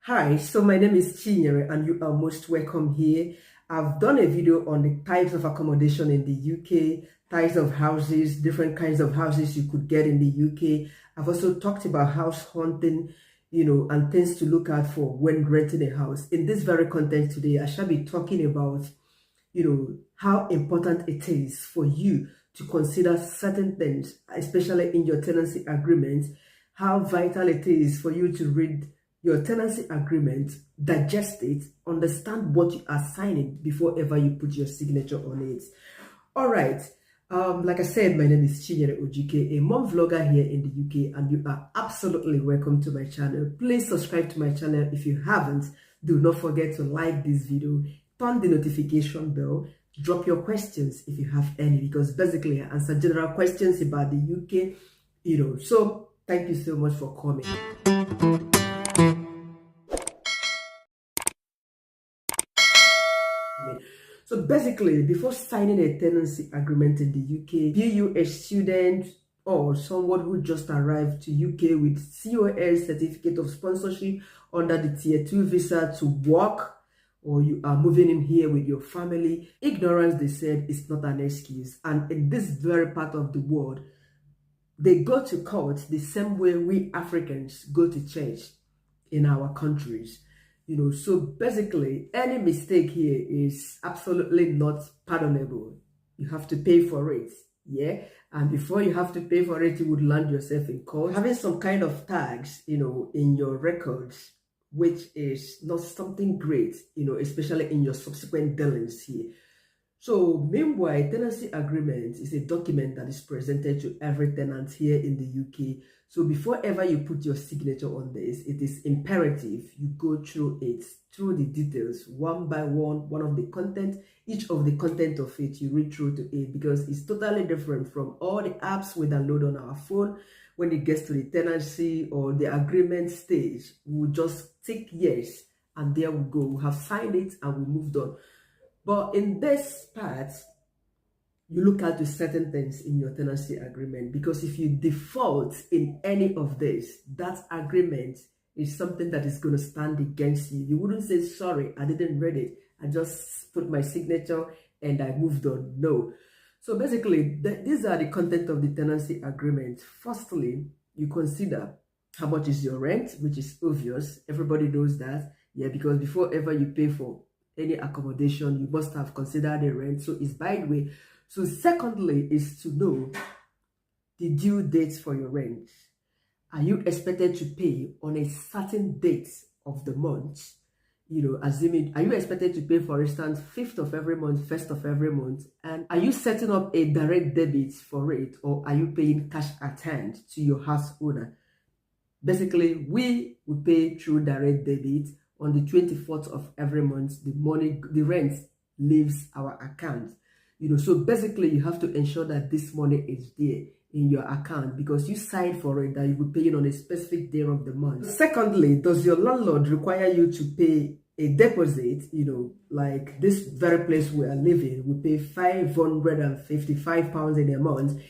Hi, so my name is Chinyere and you are most welcome here. I've done a video on the types of accommodation in the UK, types of houses, different kinds of houses you could get in the UK. I've also talked about house hunting, and things to look out for when renting a house. In this very content today, I shall be talking about, how important it is for you to consider certain things, especially in your tenancy agreement, how vital it is for you to read your tenancy agreement, digest it, understand what you are signing before ever you put your signature on it. All right. Like I said, my name is Chinyere Ojike, a mom vlogger here in the UK, and you are absolutely welcome to my channel. Please subscribe to my channel if you haven't. Do not forget to like this video, turn the notification bell, drop your questions if you have any, because basically I answer general questions about the UK, So thank you so much for coming. So basically, before signing a tenancy agreement in the UK, be you a student or someone who just arrived to UK with COS certificate of sponsorship under the Tier 2 visa to work, or you are moving in here with your family, ignorance, they said, is not an excuse. And in this very part of the world, they go to court the same way we Africans go to church in our countries. So basically any mistake here is absolutely not pardonable. You have to pay for it, yeah, and before you have to pay for it, you would land yourself in court having some kind of tags in your records, which is not something great, especially in your subsequent dealings here. So meanwhile, tenancy agreement is a document that is presented to every tenant here in the UK. So before ever you put your signature on this, it is imperative you go through it, through the details, one by one of the content, each of the content of it, you read through to it, because it's totally different from all the apps we download on our phone. When it gets to the tenancy or the agreement stage, we'll just tick yes, and there we go. We have signed it and we moved on. But in this part, you look at the certain things in your tenancy agreement, because if you default in any of this, that agreement is something that is going to stand against you. You wouldn't say, sorry, I didn't read it. I just put my signature and I moved on. No. So basically, these are the content of the tenancy agreement. Firstly, you consider how much is your rent, which is obvious. Everybody knows that. Yeah, because before ever you pay for any accommodation, you must have considered the rent. So it's by the way. So secondly is to know the due dates for your rent. Are you expected to pay on a certain date of the month? Assuming, are you expected to pay, for instance, 5th of every month, 1st of every month? And are you setting up a direct debit for it, or are you paying cash at hand to your house owner? Basically, we will pay through direct debit. On the 24th of every month, the rent leaves our account. So basically you have to ensure that this money is there in your account, because you signed for it that you will pay it on a specific day of the month. Secondly, does your landlord require you to pay a deposit? Like this very place we are living, we pay £555 in a month.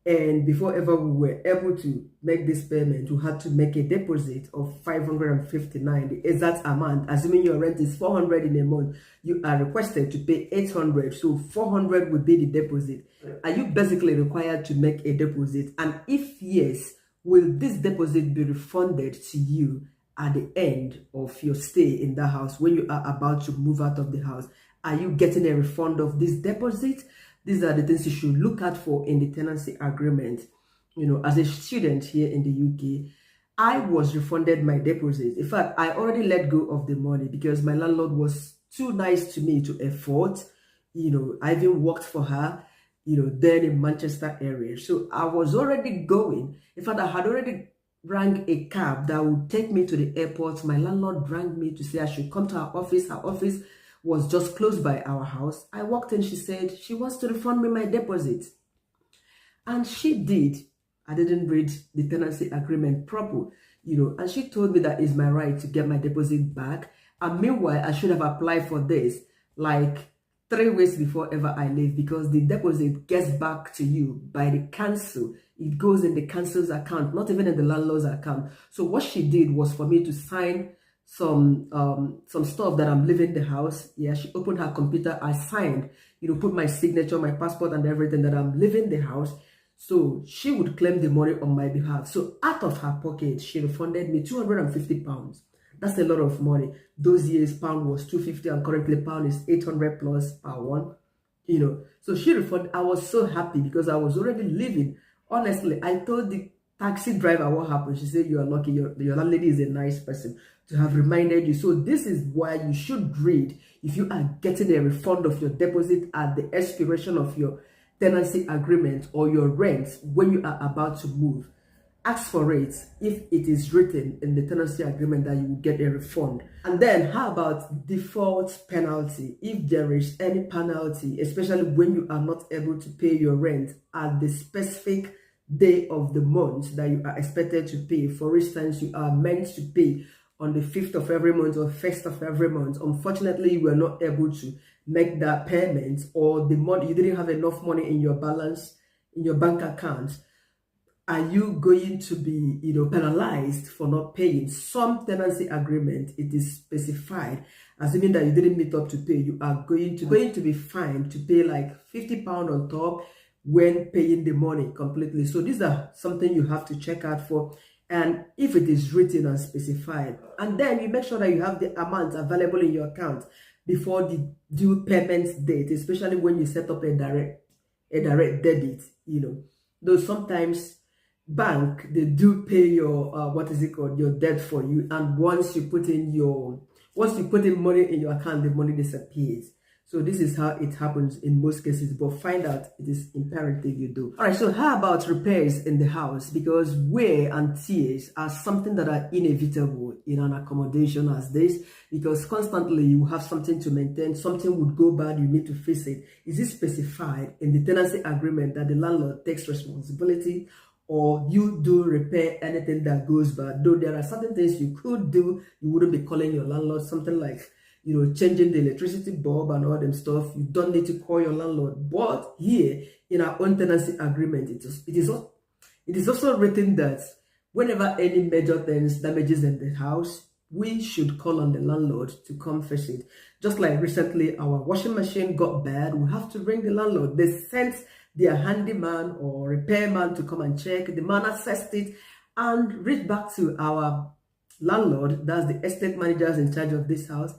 And before ever we were able to make this payment, we had to make a deposit of 559, the exact amount. Assuming your rent is 400 in a month, you are requested to pay 800. So 400 would be the deposit. Are you basically required to make a deposit? And if yes, will this deposit be refunded to you at the end of your stay in the house when you are about to move out of the house? Are you getting a refund of this deposit? These are the things you should look at for in the tenancy agreement. As a student here in the UK, I was refunded my deposit. In fact, I already let go of the money because my landlord was too nice to me to afford. I even worked for her, then in Manchester area. So I was already going. In fact, I had already rang a cab that would take me to the airport. My landlord rang me to say I should come to her office. Her office was just close by our house. I walked in, she said she wants to refund me my deposit. And she did. I didn't read the tenancy agreement proper, and she told me that it's my right to get my deposit back. And meanwhile, I should have applied for this like 3 weeks before ever I leave, because the deposit gets back to you by the council. It goes in the council's account, not even in the landlord's account. So what she did was for me to sign some stuff that I'm leaving the house. Yeah, she opened her computer, I signed, put my signature, my passport and everything that I'm leaving the house. So she would claim the money on my behalf. So out of her pocket, she refunded me £250. That's a lot of money. Those years, pound was 250 and currently pound is 800 plus per one. So she refunded. I was so happy because I was already leaving. Honestly, I told the taxi driver what happened. She said, you are lucky. Your landlady is a nice person to have reminded you. So this is why you should read if you are getting a refund of your deposit at the expiration of your tenancy agreement or your rent when you are about to move. Ask for it if it is written in the tenancy agreement that you will get a refund. And then how about default penalty? If there is any penalty, especially when you are not able to pay your rent at the specific day of the month that you are expected to pay. For instance, you are meant to pay on the 5th of every month or 1st of every month. Unfortunately, you were not able to make that payment, or the money, you didn't have enough money in your balance, in your bank account. Are you going to be, penalized for not paying? Some tenancy agreement, it is specified, assuming that you didn't meet up to pay, you are going to be fined to pay like £50 on top when paying the money completely. So these are something you have to check out for, and if it is written and specified, and then you make sure that you have the amount available in your account before the due payment date, especially when you set up a direct debit. Though sometimes bank, they do pay your your debt for you, and once you put in money in your account, the money disappears. So this is how it happens in most cases, but find out, it is imperative you do. All right, so how about repairs in the house? Because wear and tears are something that are inevitable in an accommodation as this, because constantly you have something to maintain, something would go bad, you need to fix it. Is it specified in the tenancy agreement that the landlord takes responsibility, or you do repair anything that goes bad? Though there are certain things you could do, you wouldn't be calling your landlord, something like changing the electricity bulb and all them stuff. You don't need to call your landlord. But here in our own tenancy agreement, it is also written that whenever any major things damages in the house, we should call on the landlord to come fix it. Just like recently, our washing machine got bad, we have to ring the landlord. They sent their handyman or repairman to come and check. The man assessed it and reached back to our landlord, that's the estate managers in charge of this house.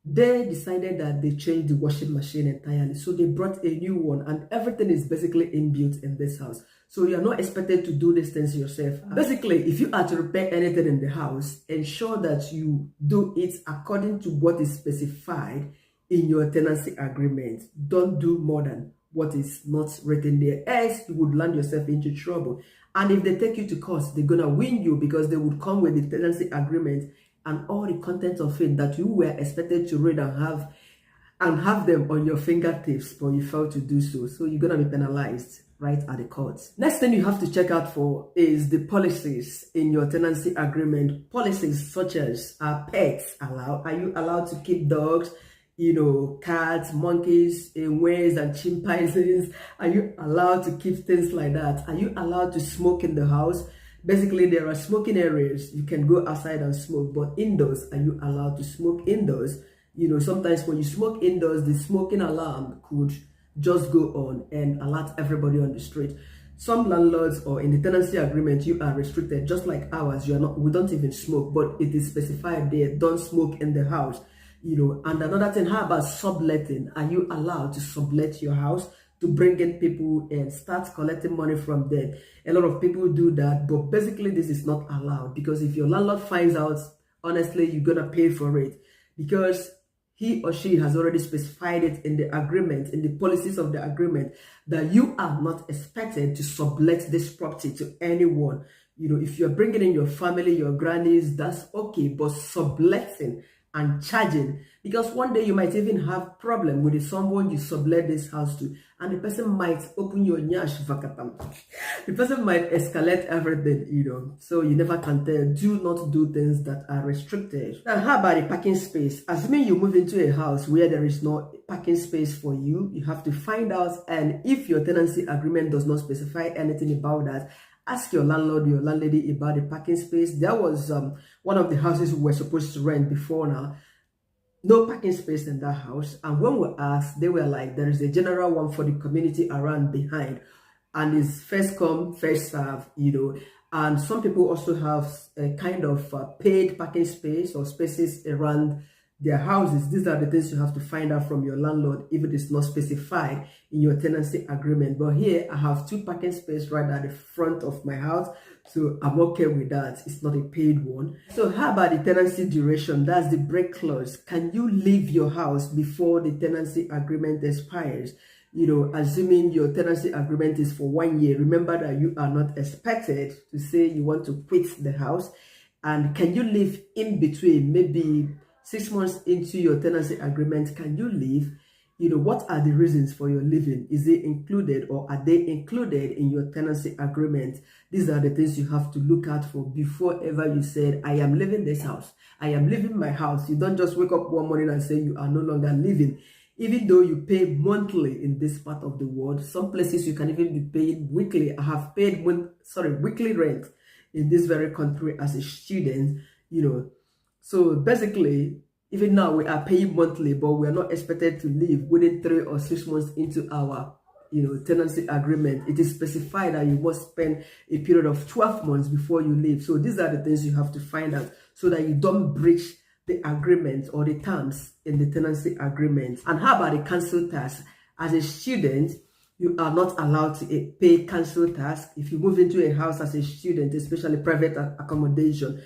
They decided that they changed the washing machine entirely. So they brought a new one, and everything is basically inbuilt in this house. So you are not expected to do these things yourself. Basically, if you are to repair anything in the house, ensure that you do it according to what is specified in your tenancy agreement. Don't do more than what is not written there, else you would land yourself into trouble. And if they take you to court, they're gonna win you, because they would come with the tenancy agreement and all the contents of it that you were expected to read and have them on your fingertips, but you failed to do so. So you're gonna be penalized right at the courts. Next thing you have to check out for is the policies in your tenancy agreement. Policies such as, are pets allowed? Are you allowed to keep dogs, cats, monkeys, whales and chimpanzees? Are you allowed to keep things like that? Are you allowed to smoke in the house? Basically, there are smoking areas. You can go outside and smoke, but indoors, are you allowed to smoke indoors? Sometimes when you smoke indoors, the smoking alarm could just go on and alert everybody on the street. Some landlords, or in the tenancy agreement, you are restricted, just like ours. We don't even smoke, but it is specified there, don't smoke in the house. And another thing, how about subletting? Are you allowed to sublet your house to bring in people and start collecting money from them? A lot of people do that, but basically this is not allowed, because if your landlord finds out, honestly, you're gonna pay for it, because he or she has already specified it in the agreement, in the policies of the agreement, that you are not expected to sublet this property to anyone. If you're bringing in your family, your grannies, that's okay, but subletting and charging, because one day you might even have problem with someone you sublet this house to, and the person might open your nyash vakatam. The person might escalate everything, so you never can tell. Do not do things that are restricted. Now, how about the parking space? Assuming you move into a house where there is no parking space for you, you have to find out, and if your tenancy agreement does not specify anything about that, ask your landlord, your landlady about the parking space. There was one of the houses we were supposed to rent before now. No parking space in that house. And when we asked, they were like, there is a general one for the community around behind. And it's first come, first serve, And some people also have a kind of paid parking space or spaces around their houses. These are the things you have to find out from your landlord if it is not specified in your tenancy agreement. But here I have 2 parking spaces right at the front of my house, so I'm okay with that. It's not a paid one. So how about the tenancy duration? That's the break clause. Can you leave your house before the tenancy agreement expires? Assuming your tenancy agreement is for 1 year, remember that you are not expected to say you want to quit the house. And can you leave in between, maybe 6 months into your tenancy agreement? Can you leave? What are the reasons for your leaving? Is it included, or are they included in your tenancy agreement? These are the things you have to look out for before ever you said, I am leaving this house. I am leaving my house. You don't just wake up one morning and say you are no longer living. Even though you pay monthly in this part of the world, some places you can even be paying weekly. I have paid weekly rent in this very country as a student, So basically, even now we are paying monthly, but we are not expected to leave within 3 or 6 months into our tenancy agreement. It is specified that you must spend a period of 12 months before you leave. So these are the things you have to find out so that you don't breach the agreement or the terms in the tenancy agreement. And how about the council tax? As a student, you are not allowed to pay council tax if you move into a house as a student, especially private accommodation.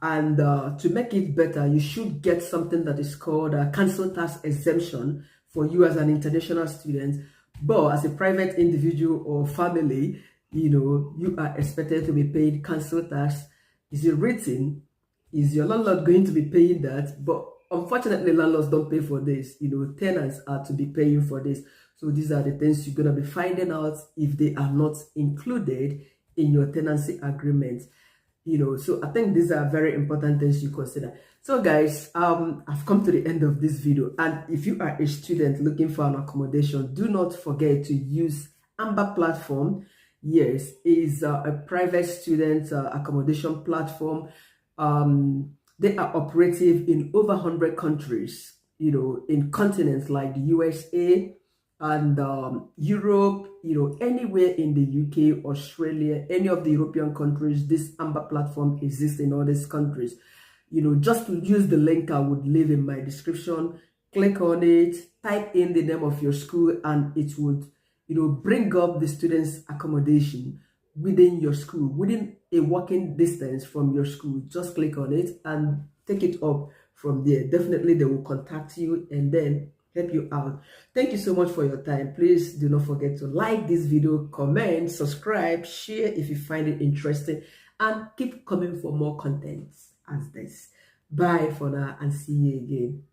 And to make it better, you should get something that is called a council tax exemption for you as an international student. But as a private individual or family, you are expected to be paid council tax. Is it written? Is your landlord going to be paying that? But unfortunately, landlords don't pay for this. Tenants are to be paying for this. So these are the things you're going to be finding out if they are not included in your tenancy agreement. So I think these are very important things you consider. So guys, I've come to the end of this video. And if you are a student looking for an accommodation, do not forget to use Amber platform. Yes, is a private student accommodation platform. They are operative in over 100 countries, in continents like the USA and Europe, anywhere in the UK, Australia, any of the European countries. This Amber platform exists in all these countries. Just to use the link I would leave in my description, click on it, type in the name of your school, and it would, bring up the students' accommodation within your school, within a walking distance from your school. Just click on it and take it up from there. Definitely they will contact you and then help you out. Thank you so much for your time. Please do not forget to like this video, comment, subscribe, share if you find it interesting, and keep coming for more content as this. Bye for now and see you again.